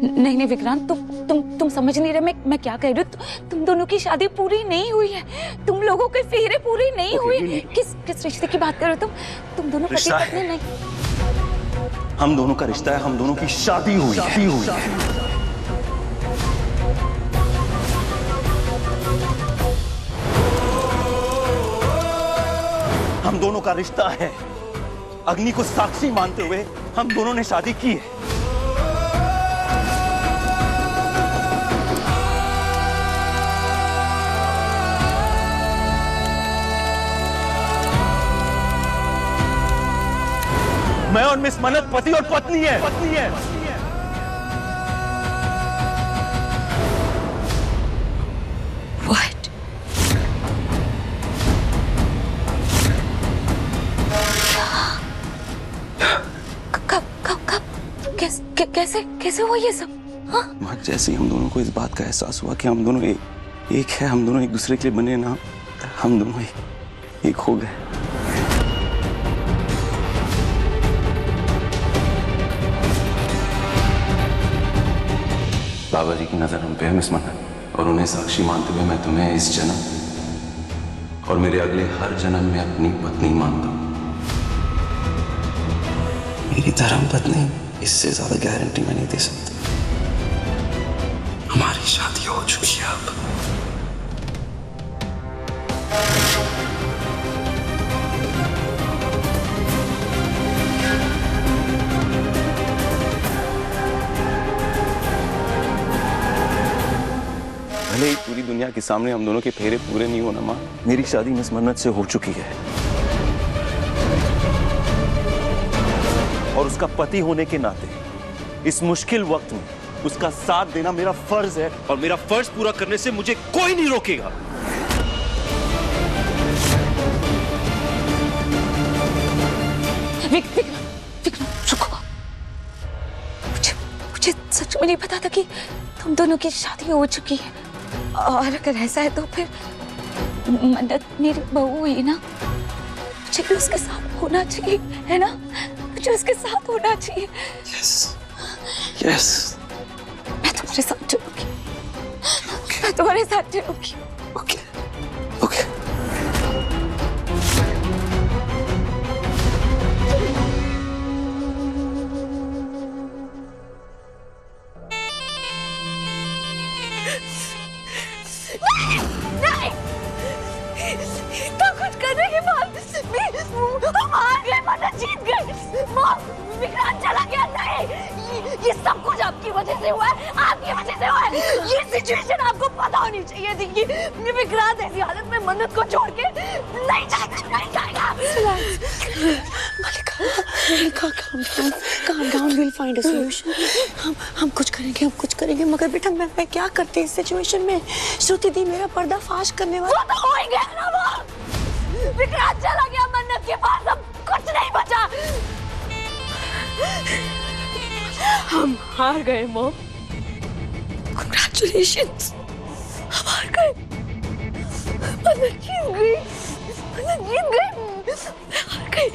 नहीं नहीं विक्रांत, तुम समझ नहीं रहे मैं क्या कह रही हूँ। तुम दोनों की शादी पूरी नहीं हुई है, तुम लोगों के फेरे पूरी नहीं हुई। किस रिश्ते की बात कर रहे हो तुम दोनों पति पत्नी नहीं। हम दोनों का रिश्ता है, हम दोनों की शादी हुई है। हम दोनों का रिश्ता है। अग्नि को साक्षी मानते हुए हम दोनों ने शादी की है। मैं और मिस मन्नत पति और पत्नी है। What? कब कैसे हुआ ये सब? हाँ? जैसे ही हम दोनों को इस बात का एहसास हुआ कि हम दोनों एक है, हम दोनों एक दूसरे के लिए बने ना, हम दोनों एक हो गए। बाबा जी की नजर हम पे है मिस मन्नत, और उन्हें साक्षी मानते हुए मैं तुम्हें इस जन्म और मेरे अगले हर जन्म में अपनी पत्नी मानता हूं। मेरी धर्म पत्नी, इससे ज्यादा गारंटी मैं नहीं दे सकता। हमारी शादी हो चुकी है अब। भले ही पूरी दुनिया के सामने हम दोनों के फेरे पूरे नहीं होना माँ, मेरी शादी मिस मन्नत से हो चुकी है। और उसका पति होने के नाते इस मुश्किल वक्त में उसका साथ देना मेरा फर्ज है, और मेरा फर्ज पूरा करने से मुझे कोई नहीं रोकेगा। विक्रम रुको। मुझे सच में नहीं पता था कि तुम दोनों की शादी हो चुकी है। और अगर ऐसा है तो फिर मन्नत मेरी बहू हुई ना, मुझे भी उसके साथ होना चाहिए, है ना? मुझे उसके साथ होना चाहिए। यस मैं तुम्हारे साथ चलूंगी। मैं तुम्हारे साथ चलूंगी। ओके। नहीं, इतना कुछ करने के बाद हम हार गए, मन्नत जीत गए, विक्रांत चला गया। नहीं, ये सब कुछ आपकी वजह से हुआ है, आपकी वजह से हुआ है। ये सिचुएशन आपको पता होनी चाहिए थी कि विक्रांत ऐसी हालत में मन्नत को छोड़ के नहीं जाएगा। मल्लिका, calm down, we'll find a solution. हम कुछ करेंगे, मगर बेटा मैं क्या करती इस सिचुएशन में? श्रुति दी मेरा पर्दाफाश करने वाला। वो तो हो ही गया ना, वो विक्रांत चला गया मन्नत के पास, अब कुछ नहीं बचा। हम हार गए मॉम। Congratulations, हम हार गए। मन्नत जीत गई। हार गई।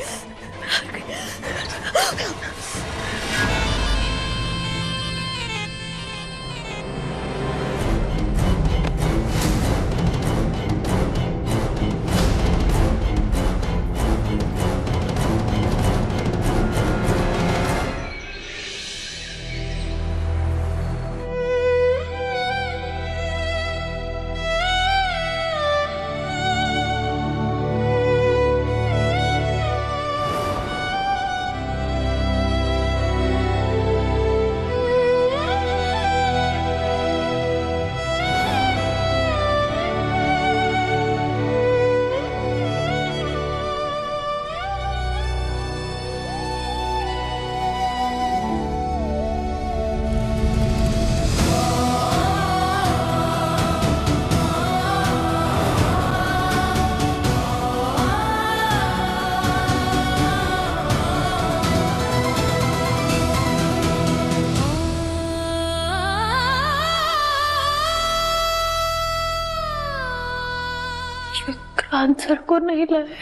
आंसर को नहीं लाए।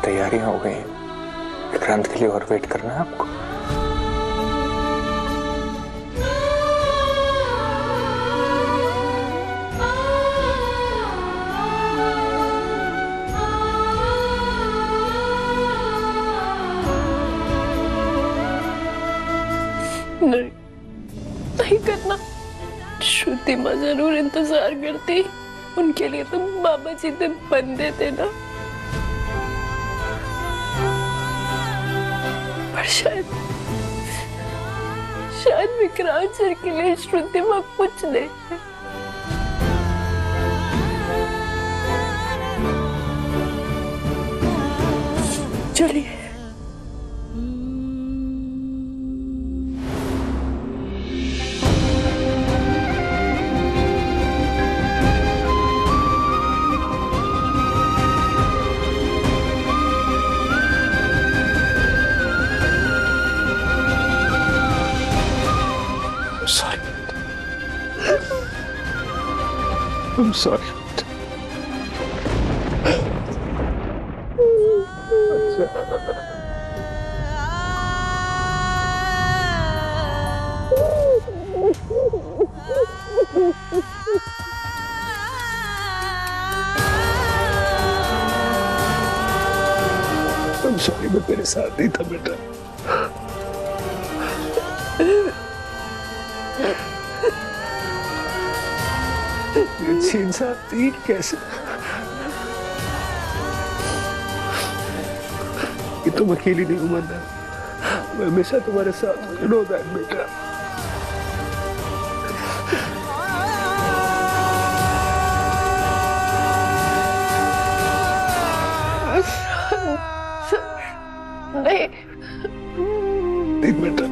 तैयारियां हो गई हैं। विक्रांत के लिए और वेट करना है आपको? नहीं, नहीं करना। श्रुति माँ जरूर इंतजार करती, उनके लिए तो बाबा जी दिन बंदे थे ना। पर शायद विक्रांत सर के लिए श्रुति माँ कुछ नहीं है। चलिए। I'm sorry. I'm sorry, मैं तेरे साथ नहीं था बेटा। अच्छी इंसान थी कैसे? कि तुम अकेली नहीं घुमाना, मैं हमेशा तुम्हारे साथ हूँ। नो दैट बेटा। नहीं नहीं बेटा।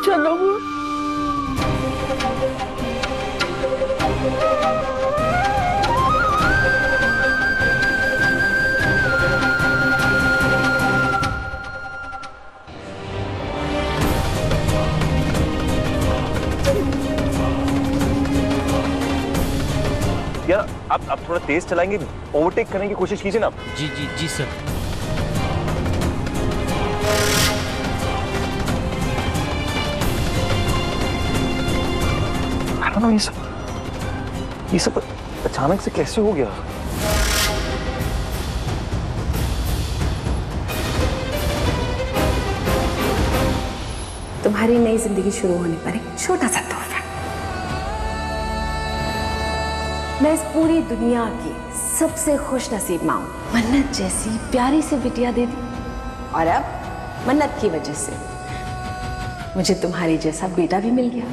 चलो। यार आप थोड़ा तेज चलाएंगे, ओवरटेक करने की कोशिश कीजिए ना। जी जी जी सर। ये सब अचानक से कैसे हो गया? तुम्हारी नई जिंदगी शुरू होने पर एक छोटा सा तोहफा। मैं इस पूरी दुनिया की सबसे खुश नसीब माँ हूं। मन्नत जैसी प्यारी सी बिटिया दे दी, और अब मन्नत की वजह से मुझे तुम्हारी जैसा बेटा भी मिल गया।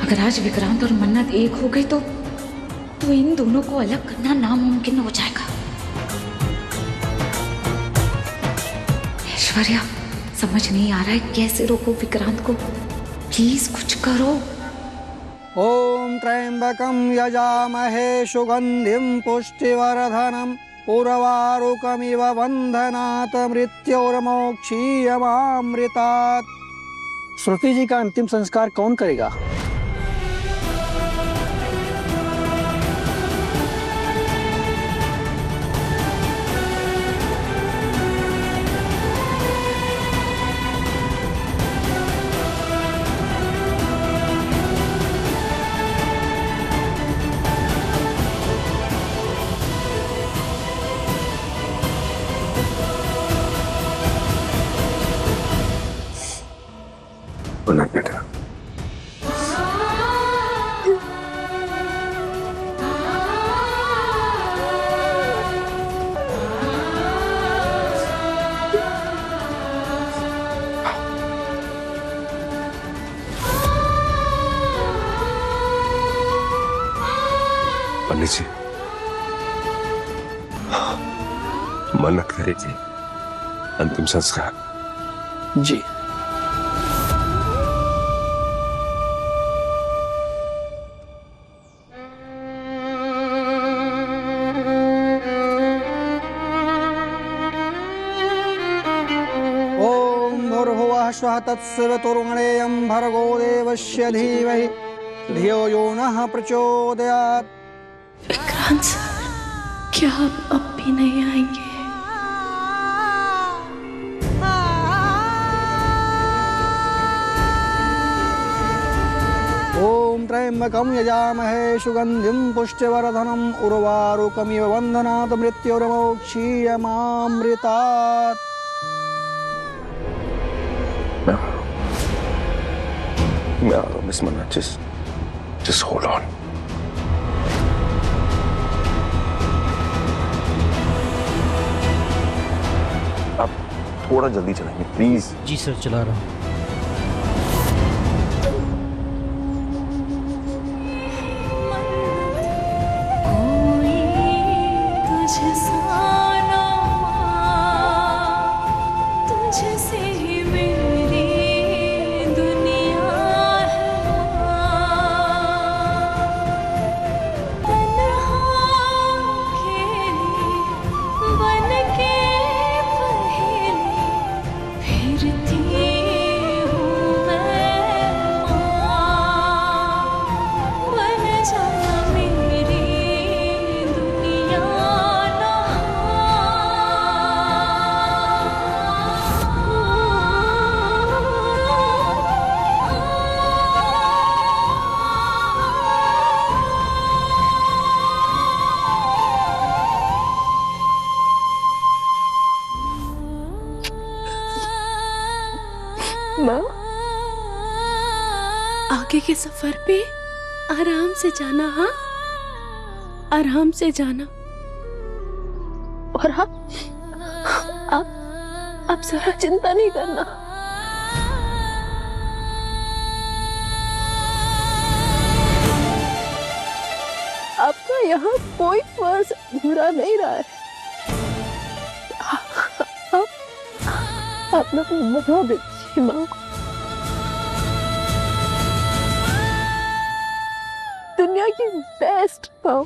अगर आज विक्रांत और मन्नत एक हो गई तो इन दोनों को अलग करना नामुमकिन हो जाएगा। ऐश्वर्या, समझ नहीं आ रहा है कैसे रोको विक्रांत को। प्लीज कुछ करो। ओम त्र्यंबकं यजामहे सुगंधिं पुष्टिवर्धनम् उर्वारुकमिव बंधनात् मृत्योर्मोक्षीयमामृतात्। श्रुति जी का अंतिम संस्कार कौन करेगा? बेटा पंडित जी, मन्नत करेगी अंतिम संस्कार। जी। श्वः तत्सवितुर्वरेण्यं भर्गो देवस्य धीमहि धियो यो नः प्रचोदयात्। विक्रांत सर, क्या आप अब भी नहीं आएंगे? ओम त्र्यंबकं यजामहे सुगंधिं पुष्टिवर्धनम् उर्वारुकमिव बन्धनात् मृत्युर्मोक्षीयमामृतात्। मैं आ रहा हूँ मिस मन्नत, just hold on. आप थोड़ा जल्दी चलाएंगे प्लीज। जी सर, चला रहा हूँ। माँ, आगे के सफर पे आराम से जाना। हाँ, आराम से जाना। और आप जरा चिंता नहीं करना। आपका यहाँ कोई फर्ज बुरा नहीं रहा है। आप लोग बहुत अच्छी माँ, दुनिया की बेस्ट माँ।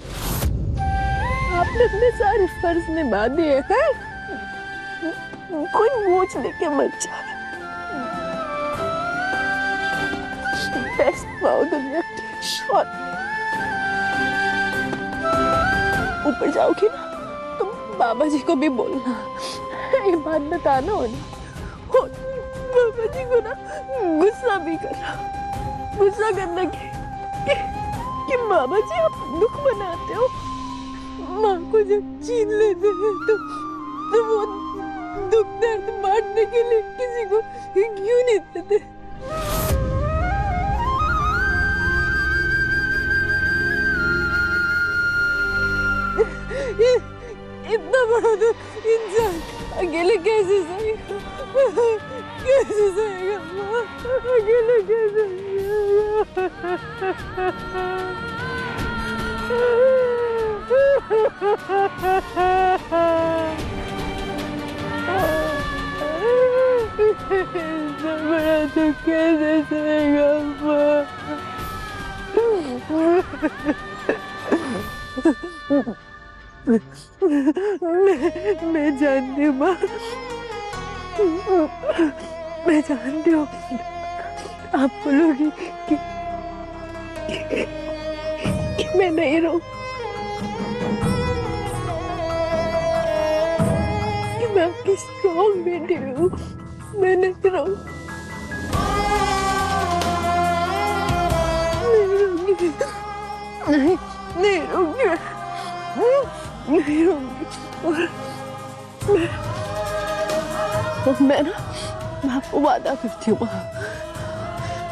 आपने अपने सारे फर्ज निभा दिए हैं। कोई मूछ लेके मत जाना। बेस्ट माँ दुनिया की। और ऊपर जाओगी ना, तुम बाबा जी को भी बोलना, ये बात बताना उन्हें। बाबा जी को ना गुस्सा भी करना, गुस्सा करना कि बाबा जी आप दुख बनाते हो। माँ को जब छीन लेते हैं तो वो दुख दर्द बांटने के लिए किसी को क्यों नहीं देते? इतना बड़ा तो इंसान अकेले कैसे सहेगा? कैसे सहेगा माँ? अकेले कैसे इतना बड़ा तो कैसे सहेगा माँ? मैं जानती हूँ माँ, मैं जानती हूँ। आप बोलोगी कि मैं नहीं रहूं, कि मैं आपकी स्ट्रॉन्ग बेटी हूँ। मैं नहीं रहूं, नहीं रहूंगी, नहीं रहूंगी। और मैं आपको वादा करती हूँ,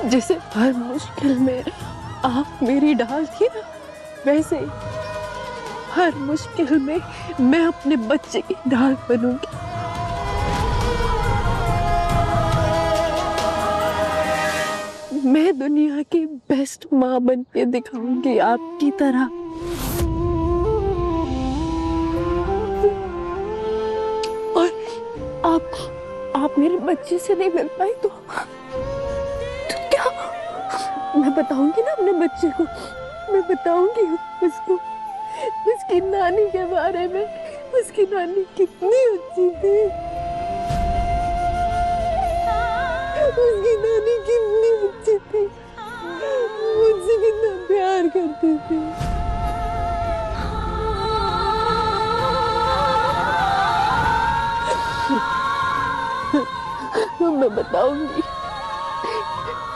जैसे हर मुश्किल में आप मेरी ढाल थी ना, वैसे ही हर मुश्किल में मैं अपने बच्चे की ढाल बनूंगी। मैं दुनिया की बेस्ट माँ बन के दिखाऊंगी आपकी तरह। और आप मेरे बच्चे से नहीं मिल पाई तो क्या? मैं बताऊंगी ना अपने बच्चे को, मैं बताऊंगी उसको उसकी नानी के बारे में, उसकी नानी कितनी अच्छी थी। उसकी नानी कितनी अच्छी थी, मुझसे कितना प्यार करती थी। मैं बताऊंगी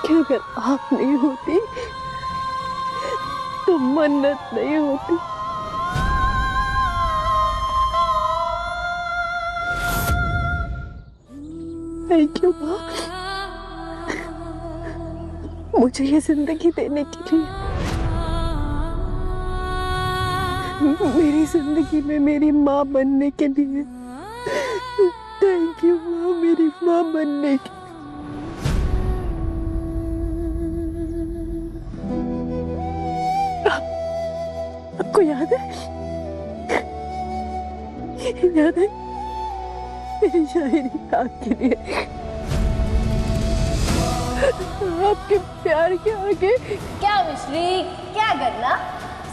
कि अगर आप नहीं होती तो मन्नत नहीं होती। थैंक यू माँ, मुझे ये जिंदगी देने के लिए, मेरी जिंदगी में मेरी माँ बनने के लिए। थैंक यू माँ, मेरी माँ बनने के। आपको याद है मेरी शायरी आपके लिए, आपके प्यार के आगे। क्या मिश्री, क्या करना?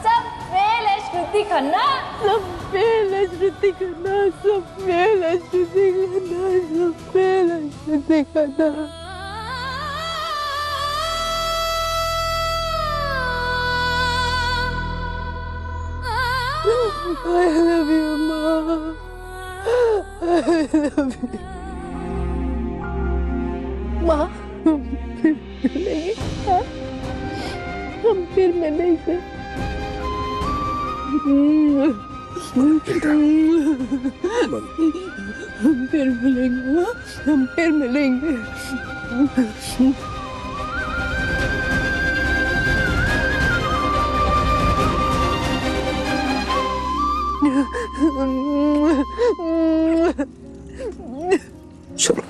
सब फेल है श्रुति खन्ना, सब फेल है श्रुति खन्ना, सब फेल है श्रुति खन्ना, सब फेल है श्रुति Khanna. I love you, Mom. I love you. माँ, फिर मिलेंगे, हाँ? हम फिर मिलेंगे। हम फिर मिलेंगे, माँ, हम फिर मिलेंगे। चलो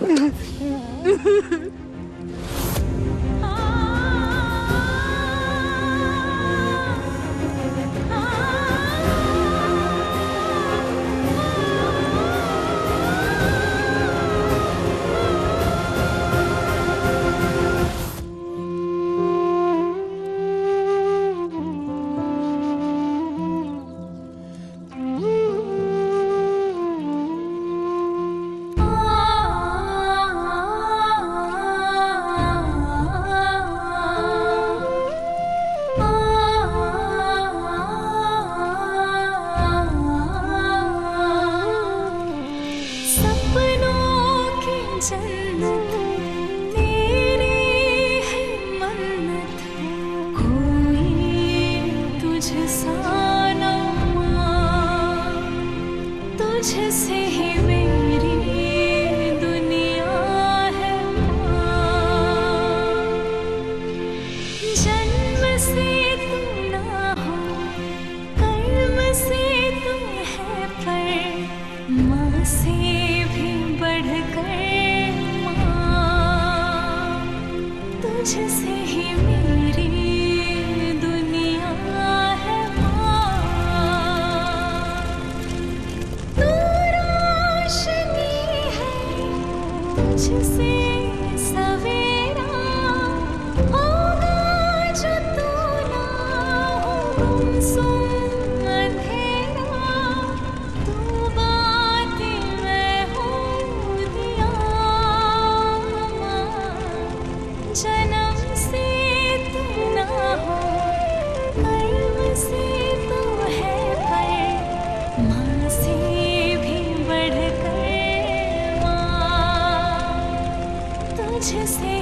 तुझसे ही मेरी दुनिया है माँ, जन्म से तू ना हो, कर्म से तू है, पर माँ से भी बढ़कर माँ, तुझसे ही मेरी दुनिया है माँ। तू रोशनी है, तुझसे सवेरा होगा जो तू ना हो, गुमसुम अंधेरा, तू बातें मैं हूँ दिया माँ, जन्म से तू ना हो, कर्म से तू है, पर माँ से भी बढ़कर माँ, तुझसे